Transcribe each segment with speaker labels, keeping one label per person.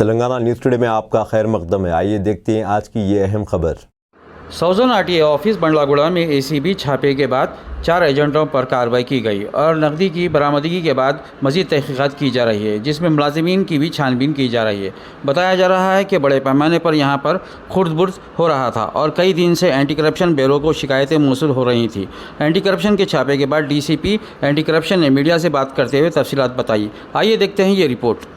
Speaker 1: Telangana news today में आपका खैर मकदम है। आइए देखते हैं आज की ये अहम खबर।
Speaker 2: सौजन आरटीए ऑफिस बंडलागुड़ा में एसीबी छापे के बाद 4 एजेंटों पर कार्रवाई की गई और नकदी की बरामदगी के बाद मजीद तहकीकात की जा रही है, जिसमें मुलाजिमीन की भी छानबीन की जा रही है। बताया जा रहा है कि बड़े पैमाने पर यहां पर खुर्द-बुर्द हो रहा था और कई दिन से एंटी करप्शन ब्यूरो को शिकायतें मौसूल हो रही थी। एंटी करप्शन के छापे के बाद डीसीपी एंटी करप्शन ने मीडिया से बात करते हुए तफसीलात बताई। आइए देखते हैं ये रिपोर्ट।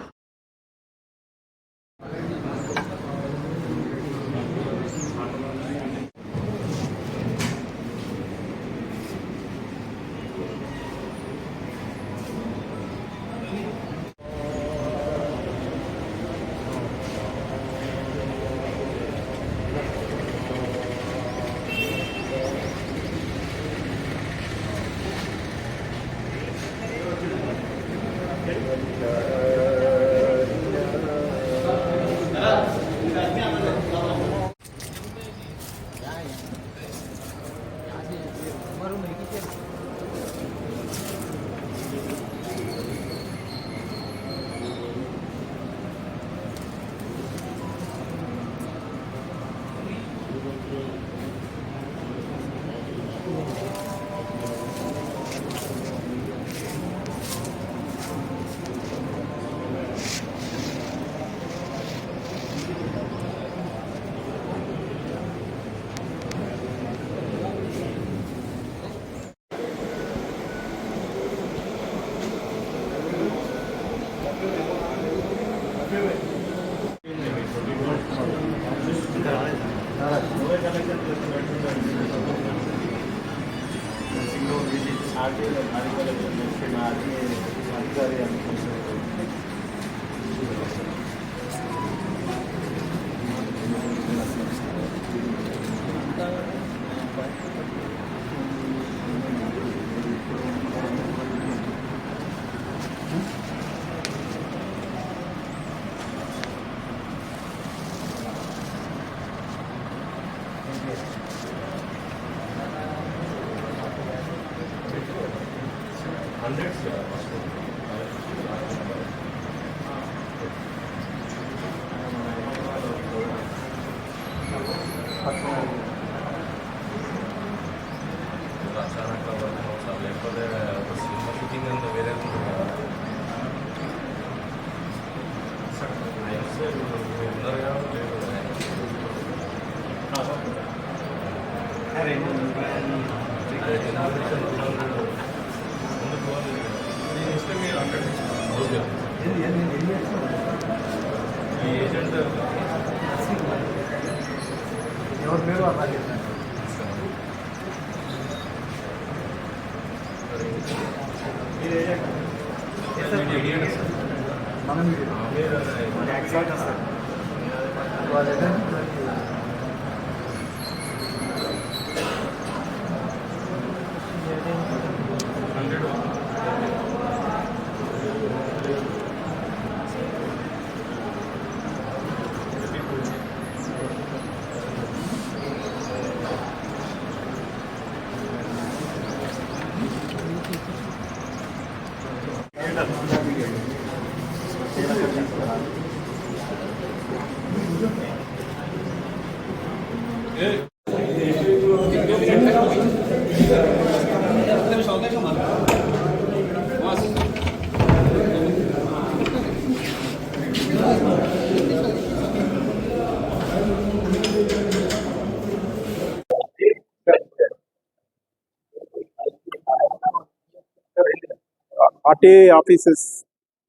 Speaker 3: आरटीए ऑफिस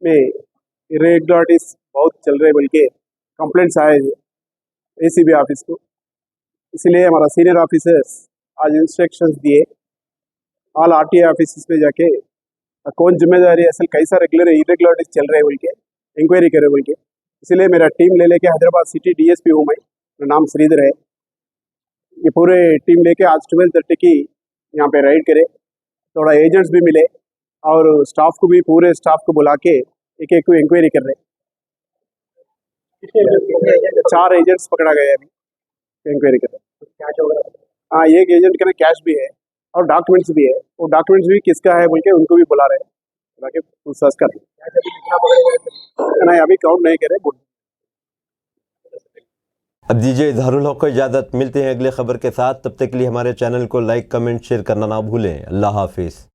Speaker 3: में इरेगुलरिटीज बहुत चल रहे बोल के कंप्लेंट्स आए एसीबी ऑफिस को। इसलिए हमारा सीनियर ऑफिसर्स आज इंस्ट्रक्शंस दिए ऑल आरटीए ऑफिस में जाके कौन जिम्मेदारी असल कैसा इरेगुलरिटीज चल रहे बोल के इंक्वायरी करे बोल के। इसलिए मेरा टीम ले लेके हैदराबाद सिटी डीएसपी हूँ मैं, मेरा नाम श्रीधर है। ये पूरे टीम लेके आज 12:30 की यहाँ पे राइड करे। थोड़ा एजेंट्स भी मिले और स्टाफ को भी पूरे स्टाफ को बुला के एक एक को इंक्वायरी कर रहे। 4 एजेंट्स पकड़ा गए अभी इंक्वायरी कर रहे। हाँ, एक एजेंट के ना कैश भी है और डॉक्यूमेंट्स भी है। वो डॉक्यूमेंट्स भी किसका है बोल के उनको भी बुला रहे, बुला के पूछताछ कर रहे। नहीं, अभी काउंट नहीं करे।
Speaker 1: अब दीजिए इजहारुल हक को इजाज़त। मिलते हैं अगले खबर के साथ, तब तक के लिए हमारे चैनल को लाइक कमेंट शेयर करना ना भूलें। अल्लाह हाफिज़।